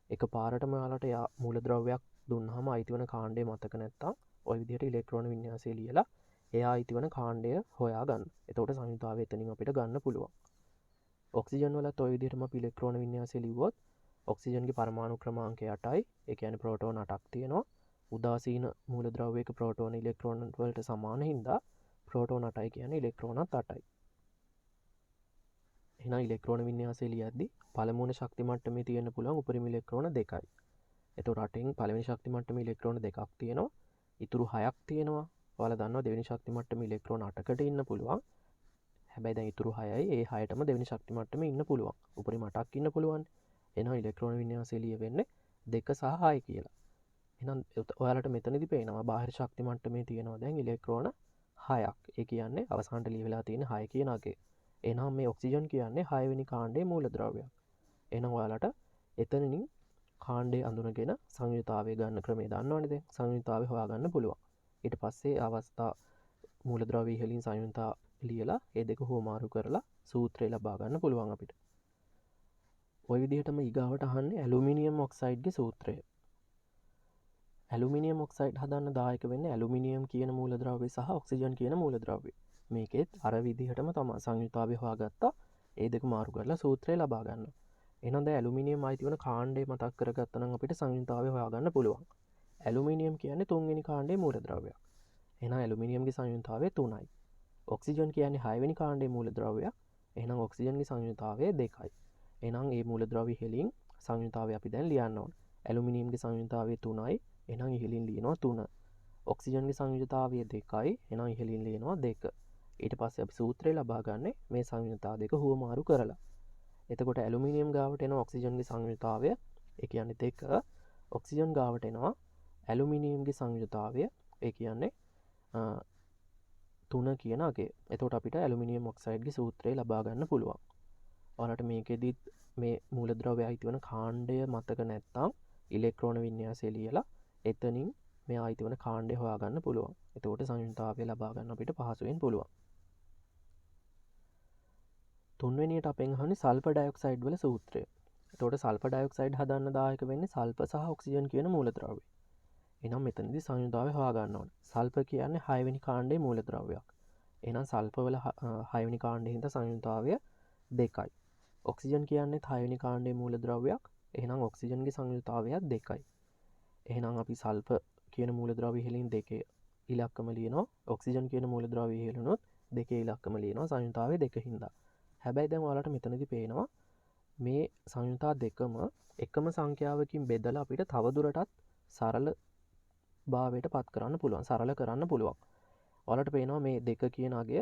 එකපාරටම ඔයාලට යා මූලද්‍රව්‍යයක් දුන්නාම අයිති වන කාණ්ඩය මතක නැත්තම් ওই විදිහට ඉලෙක්ට්‍රෝන වින්‍යාසය ලියලා එයා අයිති වන කාණ්ඩය හොයාගන්න. එතකොට සංයුතාවය එතනින් අපිට ගන්න පුළුවන්. ඔක්සිජන් වලත් ওই විදිහටම අපි ඉලෙක්ට්‍රෝන වින්‍යාසය ලිව්වොත් ඔක්සිජන්ගේ පරමාණු ක්‍රමාංකය 8යි. ඒ කියන්නේ ප්‍රෝටෝන 8ක් තියෙනවා. උදාසීන මූලද්‍රව්‍යයක ප්‍රෝටෝන ඉලෙක්ට්‍රෝන වලට සමාන හින්දා ප්‍රෝටෝන 8යි කියන්නේ ඉලෙක්ට්‍රෝනත් 8යි. එහෙනම් ඉලෙක්ට්‍රෝන වින්‍යාසය ලියද්දි පළමු වන ශක්ති මට්ටමේ තියෙන්න පුළුවන් උපරිම ඉලෙක්ට්‍රෝන 2යි. එතකොට 8න් පළවෙනි ශක්ති මට්ටමේ ඉලෙක්ට්‍රෝන 2ක් තියෙනවා. ඉතුරු 6ක් තියෙනවා. ඔයාලා දන්නවා දෙවෙනි ශක්ති මට්ටමේ ඉලෙක්ට්‍රෝන 8කට ඉන්න පුළුවන්. හැබැයි දැන් ඉතුරු 6යි. ඒ 6ටම දෙවෙනි ශක්ති මට්ටමේ ඉන්න පුළුවන්. උපරිම 8ක් ඉන්න පුළුවන්. එහෙනම් ඉලෙක්ට්‍රෝන වින්‍යාසය ලියවෙන්නේ 2 සහ 6 කියලා. එහෙනම් ඔයාලට මෙතනදී පේනවා බාහිර ශක්ති මට්ටමේ තියෙනවා දැන් ඉලෙක්ට්‍රෝන 6ක්. ඒ කියන්නේ අවසානට ලියවිලා තියෙන 6 කියන අගේ. එහෙනම් මේ ඔක්සිජන් කියන්නේ 6 වෙනි කාණ්ඩයේ මූලද්‍රව්‍යයක්. එහෙනම් ඔයාලට එතනින් කාණ්ඩය අඳුනගෙන සංයුතාවය ගන්න ක්‍රමය දන්නවනේ දැන්. සංයුතාවය හොයාගන්න පුළුවන්. ඊට පස්සේ අවස්ථා මූලද්‍රව්‍ය ඉහළින් සංයුතා ලියලා ඒ දෙක හුවමාරු කරලා සූත්‍රය ලබා ගන්න පුළුවන් අපිට. ওই විදිහටම ඊගාවට අහන්නේ ඇලුමිනියම් ඔක්සයිඩ්ගේ සූත්‍රය. ඇලුමිනියම් ඔක්සයිඩ් හදන්න දායක වෙන්නේ ඇලුමිනියම් කියන මූලද්‍රව්‍ය සහ ඔක්සිජන් කියන මූලද්‍රව්‍ය. මේකෙත් අර විදිහටම තමයි සංයුතාවය හොයාගත්තා. ඒ දෙක මාරු කරලා සූත්‍රය ලබා ගන්න. එහෙනම් දැන් ඇලුමිනියම් අයිති වන කාණ්ඩය මතක් කරගත්තා නම් අපිට සංයුතාවය හොයාගන්න පුළුවන්. ඇලුමිනියම් කියන්නේ තුන්වෙනි කාණ්ඩයේ මූලද්‍රව්‍යයක්. එහෙනම් ඇලුමිනියම්ගේ සංයුතාවය 3යි. ඔක්සිජන් කියන්නේ 6 වෙනි කාණ්ඩයේ මූලද්‍රව්‍යයක්. එහෙනම් ඔක්සිජන්ගේ සංයුතාවය 2යි. එහෙනම් මේ මූලද්‍රව්‍ය ඉහළින් සංයුතාවය අපි දැන් ලියන්න ඕන. ඇලුමිනියම්ගේ සංයුතාවය 3යි. එහෙනම් ඉහළින් ලියනවා 3. ඔක්සිජන්ගේ සංයුතාවය 2යි. එහෙනම් ඉහළින් ලියනවා 2. ඊට පස්සේ අපි සූත්‍රය ලබා ගන්න මේ සංයුතා දෙක හුවමාරු කරලා. එතකොට ඇලුමිනියම් ගාවට එනවා ඔක්සිජන්ගේ සංයුතාවය. ඒ කියන්නේ 2. ඔක්සිජන් ගාවට එනවා ඇලුමිනියම්ගේ සංයුතාවය. ඒ කියන්නේ 3 කියන අගේ. එතකොට අපිට ඇලුමිනියම් ඔක්සයිඩ්ගේ සූත්‍රය ලබා ගන්න පුළුවන්. ඔයාලට මේකෙදිත් මේ මූලද්‍රව්‍ය අයිති වන කාණ්ඩය මතක නැත්තම් ඉලෙක්ට්‍රෝන වින්‍යාසය ලියලා එතනින් මේ අයිති වන කාණ්ඩය හොයාගන්න පුළුවන්. එතකොට සංයුතාවය ලබා ගන්න අපිට පහසුවෙන් පුළුවන්. තුන්වෙනියට අපෙන් අහන්නේ සල්ෆර් ඩයොක්සයිඩ් වල සූත්‍රය. එතකොට සල්ෆර් ඩයොක්සයිඩ් හදන්න දායක වෙන්නේ සල්ෆර් සහ ඔක්සිජන් කියන මූලද්‍රව්‍ය. එහෙනම් මෙතනදී සංයුතාවය හොයාගන්න ඕනේ. සල්ෆර් කියන්නේ 6 වෙනි කාණ්ඩයේ මූලද්‍රව්‍යයක්. එහෙනම් සල්පවල 6 වෙනි කාණ්ඩයේ හින්දා සංයුතාවය 2යි. ඔක්සිජන් කියන්නේ 6 වෙනි කාණ්ඩයේ මූලද්‍රව්‍යයක්. එහෙනම් ඔක්සිජන්ගේ සංයුතාවයත් 2යි. එහෙනම් අපි සල්ප කියන මූලද්‍රව්‍ය ඉහළින් 2 ඉලක්කම ලියනවා. ඔක්සිජන් කියන මූලද්‍රව්‍ය ඉහළුනොත් 2 ඉලක්කම ලියනවා සංයුතාවය 2 හින්දා. හැබැයි දැන් ඔයාලට මෙතනදී පේනවා මේ සංයුතා දෙකම එකම සංඛ්‍යාවකින් බෙදලා අපිට තවදුරටත් සරල භාවයට පත් කරන්න පුළුවන්. සරල කරන්න පුළුවන්. ඔයාලට පේනවා මේ 2 කියන අගය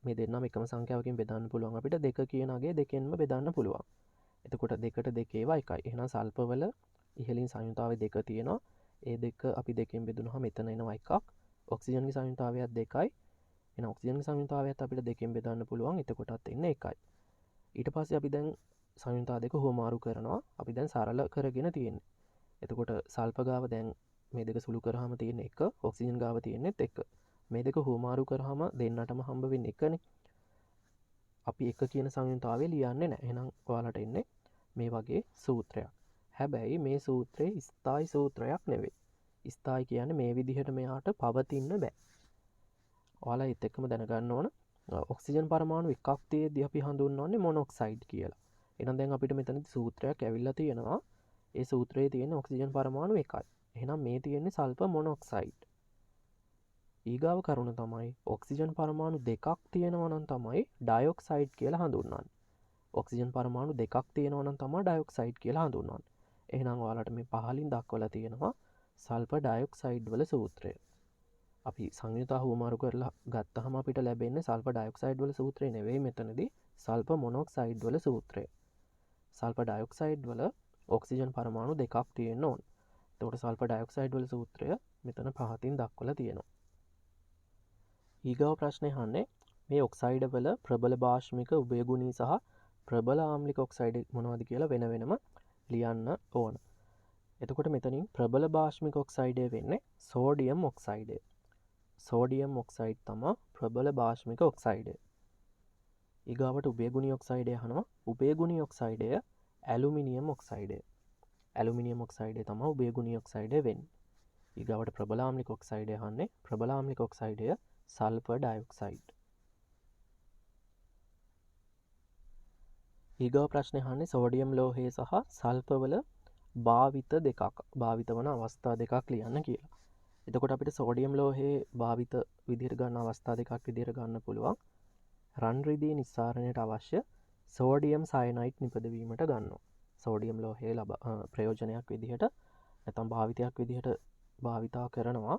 මේ දෙන්නම එකම සංඛ්‍යාවකින් බෙදන්න පුළුවන්. අපිට 2 කියන අගය දෙකෙන්ම බෙදන්න පුළුවන්. එතකොට 2ට 2 ඒවා 1යි. එහෙනම් සල්පවල ඉහළින් සංයුතාවය 2 තියෙනවා. ඒ දෙක අපි දෙකෙන් බෙදුනහම මෙතන එනවා 1ක්. ඔක්සිජන්ගේ සංයුතාවයත් 2යි. එහෙනම් ඔක්සිජන්ගේ සංයුතාවයත් අපිට දෙකෙන් බෙදන්න පුළුවන්. එතකොටත් එන්නේ 1යි. ඊට පස්සේ අපි දැන් සංයුතා දෙක හුවමාරු කරනවා. අපි දැන් සරල කරගෙන තියෙන්නේ. එතකොට සල්ප ගාව දැන් මේ දෙක සුළු කරාම තියෙන 1, ඔක්සිජන් ගාව තියෙන්නේත් 1. මේ දෙක හුවමාරු කරාම දෙන්නටම හම්බ වෙන්නේ 1නේ. අපි 1 කියන සංයුතාවය ලියන්නේ නැහැ. එහෙනම් ඔයාලට එන්නේ මේ වගේ සූත්‍රයක්. හැබැයි මේ සූත්‍රය ස්ථායි සූත්‍රයක් නෙවෙයි. ස්ථායි කියන්නේ මේ විදිහට මෙයාට පවතින්න බෑ. ඔයාලා ඒත් එක්කම දැනගන්න ඕන ඔක්සිජන් පරමාණු එකක් තියෙද්දි අපි හඳුන්වන්නේ මොනොක්සයිඩ් කියලා. එහෙනම් දැන් අපිට මෙතනදී සූත්‍රයක් ඇවිල්ලා තියෙනවා. ඒ සූත්‍රයේ තියෙන ඔක්සිජන් පරමාණු 1යි. එහෙනම් මේ තියෙන්නේ සල්ප මොනොක්සයිඩ්. ඊගාව කරුණ තමයි ඔක්සිජන් පරමාණු 2ක් තියෙනවා නම් තමයි ඩයොක්සයිඩ් කියලා හඳුන්වන්නේ. ඔක්සිජන් පරමාණු 2ක් තියෙනවා නම් තමයි ඩයොක්සයිඩ් කියලා හඳුන්වන්නේ. එහෙනම් ඔයාලට මේ පහලින් දක්වලා තියෙනවා සල්ප ඩයොක්සයිඩ් වල සූත්‍රය. අපි සංයුතා හුවමාරු කරලා ගත්තහම අපිට ලැබෙන්නේ සල්ෆර් ඩයොක්සයිඩ් වල සූත්‍රය නෙවෙයි මෙතනදී සල්ෆර් මොනොක්සයිඩ් වල සූත්‍රය. සල්ෆර් ඩයොක්සයිඩ් වල ඔක්සිජන් පරමාණු 2ක් තියෙන්න ඕන. එතකොට සල්ෆර් ඩයොක්සයිඩ් වල සූත්‍රය මෙතන පහතින් දක්වලා තියෙනවා. ඊගාව ප්‍රශ්නේ අහන්නේ මේ ඔක්සයිඩ් වල ප්‍රබල භාෂ්මික උභයගුණී සහ ප්‍රබල ආම්ලික ඔක්සයිඩ් මොනවද කියලා වෙන වෙනම ලියන්න ඕන. එතකොට මෙතනින් ප්‍රබල භාෂ්මික ඔක්සයිඩය වෙන්නේ සෝඩියම් ඔක්සයිඩය. සෝඩියම් ඔක්සයිඩ් තමයි ප්‍රබල භාෂ්මික ඔක්සයිඩය. ඊගාවට උභයගුණී ඔක්සයිඩය අහනවා. උභයගුණී ඔක්සයිඩය ඇලුමිනියම් ඔක්සයිඩය. ඇලුමිනියම් ඔක්සයිඩය තමයි උභයගුණී ඔක්සයිඩය වෙන්නේ. ඊගාවට ප්‍රබල ආම්ලික ඔක්සයිඩය අහන්නේ. ප්‍රබල ආම්ලික ඔක්සයිඩය සල්ෆර් ඩයොක්සයිඩ්. ඊගාව ප්‍රශ්නේ අහන්නේ සෝඩියම් ලෝහය සහ සල්ෆර් වල භාවිත දෙකක් භාවිත වන අවස්ථා දෙකක් ලියන්න කියලා. එතකොට අපිට සෝඩියම් ලෝහයේ භාවිත විදිහට ගන්න අවස්ථා දෙකක් විදිහට ගන්න පුළුවන්. රන් රිදී නිස්සාරණයට අවශ්‍ය සෝඩියම් සයනයිඩ් නිපදවීමට ගන්නවා. සෝඩියම් ලෝහයේ ප්‍රයෝජනයක් විදිහට නැත්නම් භාවිතයක් විදිහට භාවිතා කරනවා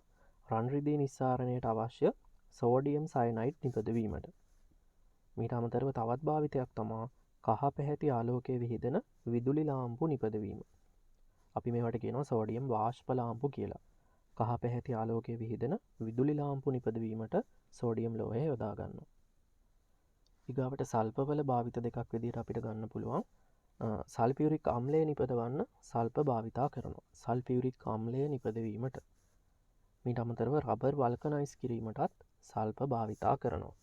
රන් රිදී නිස්සාරණයට අවශ්‍ය සෝඩියම් සයනයිඩ් නිපදවීමට. මීට අමතරව තවත් භාවිතයක් තමයි කහ පැහැති ආලෝකයේ විහිදෙන විදුලි ලාම්පු නිපදවීම. අපි මේවට කියනවා සෝඩියම් වාෂ්ප ලාම්පු කියලා. කහ පැහැති ආලෝකයේ විහිදෙන විදුලි ලාම්පු නිපදවීමට සෝඩියම් ලෝහය යොදා ගන්නවා. ඊගාවට සල්පවල භාවිත දෙකක් විදිහට අපිට ගන්න පුළුවන්. සල්ෆියුරික් අම්ලය නිපදවන්න සල්ප භාවිතා කරනවා. සල්ෆියුරික් අම්ලය නිපදවීමට. මීට අමතරව රබර් වල්කනයිස් කිරීමටත් සල්ප භාවිතා කරනවා.